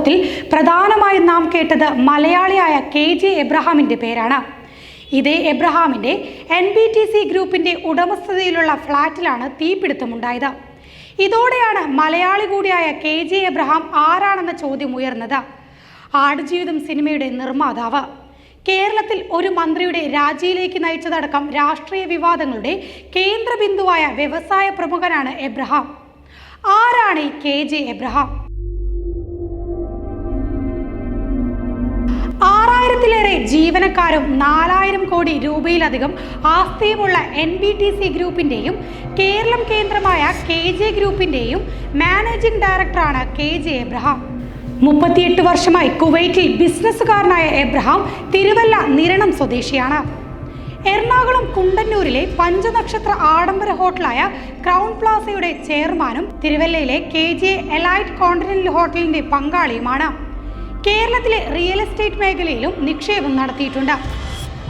സംഭവത്തിൽ പ്രധാനമായും നാം കേട്ടത് മലയാളിയായ KJ എബ്രഹാമിൻ്റെ പേരാണ്. ഇതേ എബ്രഹാമിൻ്റെ NBTC ഗ്രൂപ്പിൻ്റെ ഉടമസ്ഥതയിലുള്ള ഫ്ളാറ്റിലാണ് തീപിടുത്തമുണ്ടായത്. ഇതോടെയാണ് മലയാളി കൂടിയായ KJ എബ്രഹാം ആരാണെന്ന ചോദ്യം ഉയർന്നത്. ആടുജീവിതം സിനിമയുടെ നിർമ്മാതാവ്, കേരളത്തിൽ ഒരു മന്ത്രിയുടെ രാജിയിലേക്ക് നയിച്ചതടക്കം രാഷ്ട്രീയ വിവാദങ്ങളുടെ കേന്ദ്രബിന്ദുവായ വ്യവസായ പ്രമുഖനാണ് എബ്രഹാം. ആരാണ് ഈ KJ എബ്രഹാം? 6000-ലേറെ ജീവനക്കാരും 4000 കോടി രൂപയിലധികം ആസ്തിയുമുള്ള NBTC ഗ്രൂപ്പിന്റെയും കേരളം കേന്ദ്രമായ KJ ഗ്രൂപ്പിന്റെയും മാനേജിംഗ് ഡയറക്ടറാണ് KJ എബ്രഹാം. 38 വർഷമായി കുവൈറ്റിൽ ബിസിനസ്സുകാരനായ എബ്രഹാം തിരുവല്ല നിരണം സ്വദേശിയാണ്. എറണാകുളം കുണ്ടന്നൂരിലെ പഞ്ചനക്ഷത്ര ആഡംബര ഹോട്ടലായ ക്രൗൺ പ്ലാസയുടെ ചെയർമാനും തിരുവല്ലയിലെ KJ എലൈറ്റ് കോണ്ടിനെന്റൽ ഹോട്ടലിന്റെ പങ്കാളിയുമാണ്. കേരളത്തിലെ റിയൽ എസ്റ്റേറ്റ് മേഖലയിലും നിക്ഷേപം നടത്തിയിട്ടുണ്ട്.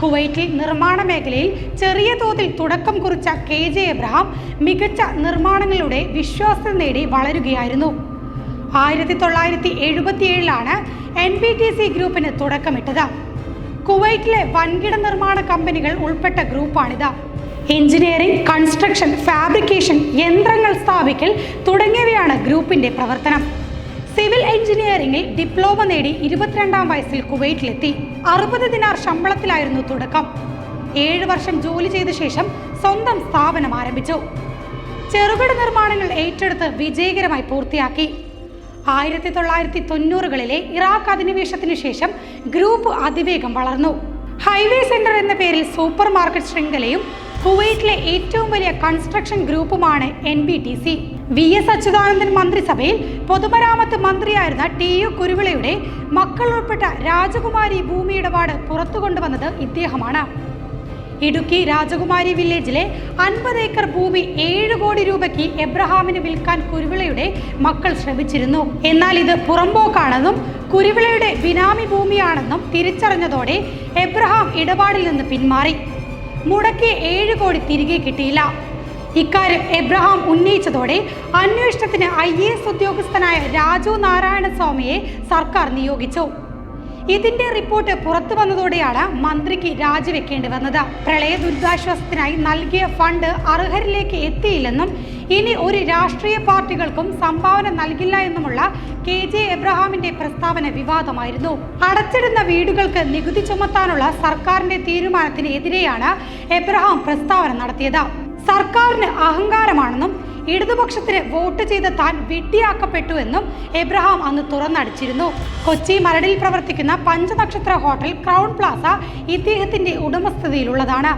കുവൈറ്റിൽ നിർമ്മാണ മേഖലയിൽ ചെറിയ തോതിൽ തുടക്കം കുറിച്ച KJ എബ്രഹാം മികച്ച നിർമ്മാണങ്ങളുടെ വിശ്വാസം നേടി വളരുകയായിരുന്നു. 1977-ലാണ് NBTC ഗ്രൂപ്പിന് തുടക്കമിട്ടത്. കുവൈറ്റിലെ വൻകിട നിർമ്മാണ കമ്പനികൾ ഉൾപ്പെട്ട ഗ്രൂപ്പാണിത്. എഞ്ചിനീയറിംഗ്, കൺസ്ട്രക്ഷൻ, ഫാബ്രിക്കേഷൻ, യന്ത്രങ്ങൾ സ്ഥാപിക്കൽ തുടങ്ങിയവയാണ് ഗ്രൂപ്പിന്റെ പ്രവർത്തനം. സിവിൽ എഞ്ചിനീയറിംഗിൽ ഡിപ്ലോമ നേടി 22-ാം വയസ്സിൽ കുവൈറ്റിലെത്തി. 60 ദിനാർ ശമ്പളത്തിലായിരുന്നു തുടക്കം. 7 വർഷം ജോലി ചെയ്ത ശേഷം സ്വന്തം സ്ഥാപനം ആരംഭിച്ചു. ചെറുകിട നിർമ്മാണങ്ങൾ ഏറ്റെടുത്ത് വിജയകരമായി പൂർത്തിയാക്കി. 1990-കളിലെ ഇറാഖ് അധിനിവേശത്തിനു ശേഷം ഗ്രൂപ്പ് അതിവേഗം വളർന്നു. ഹൈവേ സെന്റർ എന്ന പേരിൽ സൂപ്പർ മാർക്കറ്റ് ശൃംഖലയും കുവൈറ്റിലെ ഏറ്റവും വലിയ കൺസ്ട്രക്ഷൻ ഗ്രൂപ്പുമാണ് NBTC. VS അച്യുതാനന്ദൻ മന്ത്രിസഭയിൽ പൊതുമരാമത്ത് മന്ത്രിയായിരുന്ന TU കുരുവിളയുടെ മക്കൾ ഉൾപ്പെട്ട രാജകുമാരി ഭൂമി ഇടപാട് പുറത്തു കൊണ്ടുവന്നത് ഇദ്ദേഹമാണ്. ഇടുക്കി രാജകുമാരി വില്ലേജിലെ 50 ഏക്കർ ഭൂമി 7 കോടി രൂപയ്ക്ക് എബ്രഹാമിന് വിൽക്കാൻ കുരുവിളയുടെ മക്കൾ ശ്രമിച്ചിരുന്നു. എന്നാൽ ഇത് പുറമ്പോക്കാണെന്നും കുരുവിളയുടെ ബിനാമി ഭൂമിയാണെന്നും തിരിച്ചറിഞ്ഞതോടെ എബ്രഹാം ഇടപാടിൽ നിന്ന് പിന്മാറി. മുടക്കിയ 7 കോടി തിരികെ കിട്ടിയില്ല. ഇക്കാര്യം എബ്രഹാം ഉന്നയിച്ചതോടെ അന്വേഷണത്തിന് IAS ഉദ്യോഗസ്ഥനായ രാജു നാരായണ സ്വാമിയെ സർക്കാർ നിയോഗിച്ചു. ഇതിന്റെ റിപ്പോർട്ട് പുറത്തു വന്നതോടെയാണ് മന്ത്രിക്ക് രാജിവെക്കേണ്ടി വന്നത്. പ്രളയ ദുരിതാശ്വാസത്തിനായി നൽകിയ ഫണ്ട് അർഹരിലേക്ക് എത്തിയില്ലെന്നും ഇനി ഒരു രാഷ്ട്രീയ പാർട്ടികൾക്കും സംഭാവന നൽകില്ല എന്നുമുള്ള KJ എബ്രഹാമിന്റെ പ്രസ്താവന വിവാദമായിരുന്നു. അടച്ചിടുന്ന വീടുകൾക്ക് നികുതി ചുമത്താനുള്ള സർക്കാരിന്റെ തീരുമാനത്തിന് എതിരെയാണ് എബ്രഹാം പ്രസ്താവന നടത്തിയത്. സർക്കാരിന് അഹങ്കാരമാണെന്നും ഇടതുപക്ഷത്തിന് വോട്ട് ചെയ്ത താൻ വിഡ്ഢിയാക്കപ്പെട്ടു എന്നും എബ്രഹാം അന്ന് തുറന്നടിച്ചിരുന്നു. കൊച്ചി മരടിൽ പ്രവർത്തിക്കുന്ന പഞ്ചനക്ഷത്ര ഹോട്ടൽ ക്രൗൺ പ്ലാസ ഇദ്ദേഹത്തിന്റെ ഉടമസ്ഥതയിലുള്ളതാണ്.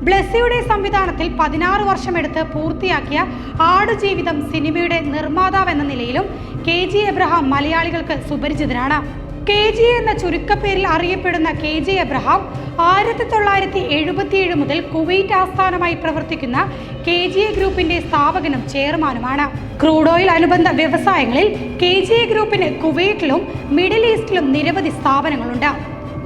ബ്ലെസ്സിയുടെ സംവിധാനത്തിൽ 16 വർഷമെടുത്ത് പൂർത്തിയാക്കിയ ആടുജീവിതം സിനിമയുടെ നിർമ്മാതാവ് എന്ന നിലയിലും KJ എബ്രഹാം മലയാളികൾക്ക് സുപരിചിതനാണ്. KJ എന്ന ചുരുക്കപ്പേരിൽ അറിയപ്പെടുന്ന KJ എബ്രഹാം 1977 മുതൽ കുവൈറ്റ് ആസ്ഥാനമായി പ്രവർത്തിക്കുന്ന KJ ഗ്രൂപ്പിന്റെ സ്ഥാപകനും ചെയർമാനുമാണ്. ക്രൂഡ് ഓയിൽ അനുബന്ധ വ്യവസായങ്ങളിൽ KJ ഗ്രൂപ്പിന് കുവൈറ്റിലും മിഡിൽ ഈസ്റ്റിലും നിരവധി സ്ഥാപനങ്ങളുണ്ട്.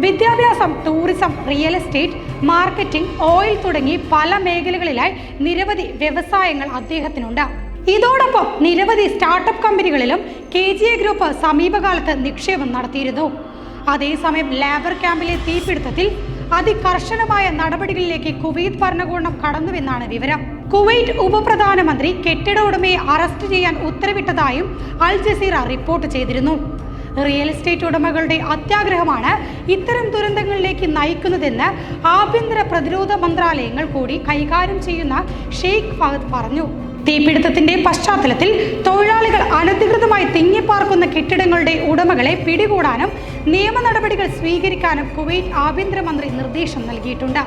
വിദ്യാഭ്യാസം, tourism, real estate, marketing, oil തുടങ്ങി പല മേഖലകളിലായി നിരവധി വ്യവസായങ്ങൾ അദ്ദേഹത്തിനുണ്ട്. ഇതോടൊപ്പം നിരവധി സ്റ്റാർട്ടപ്പ് കമ്പനികളിലും KJ ഗ്രൂപ്പ് സമീപകാലത്ത് നിക്ഷേപം നടത്തിയിരുന്നു. അതേസമയം ലേബർ ക്യാമ്പിലെ തീപിടുത്തത്തിൽ അതികർശനമായ നടപടികളിലേക്ക് കുവൈറ്റ് ഭരണകൂടം കടന്നുവെന്നാണ് വിവരം. കുവൈറ്റ് ഉപപ്രധാനമന്ത്രി കെട്ടിട ഉടമയെ അറസ്റ്റ് ചെയ്യാൻ ഉത്തരവിട്ടതായും അൽ ജസീറ റിപ്പോർട്ട് ചെയ്തിരുന്നു. റിയൽ എസ്റ്റേറ്റ് ഉടമകളുടെ അത്യാഗ്രഹമാണ് ഇത്തരം ദുരന്തങ്ങളിലേക്ക് നയിക്കുന്നതെന്ന് ആഭ്യന്തര പ്രതിരോധ മന്ത്രാലയങ്ങൾ കൂടി കൈകാര്യം ചെയ്യുന്ന ഷെയ്ഖ് ഫഹദ് പറഞ്ഞു. തീപിടുത്തത്തിന്റെ പശ്ചാത്തലത്തിൽ തൊഴിലാളികൾ അനധികൃതമായി തിങ്ങിപ്പാർക്കുന്ന കെട്ടിടങ്ങളുടെ ഉടമകളെ പിടികൂടാനും നിയമ നടപടികൾ സ്വീകരിക്കാനും കുവൈറ്റ് ആഭ്യന്തരമന്ത്രി നിർദ്ദേശം നൽകിയിട്ടുണ്ട്.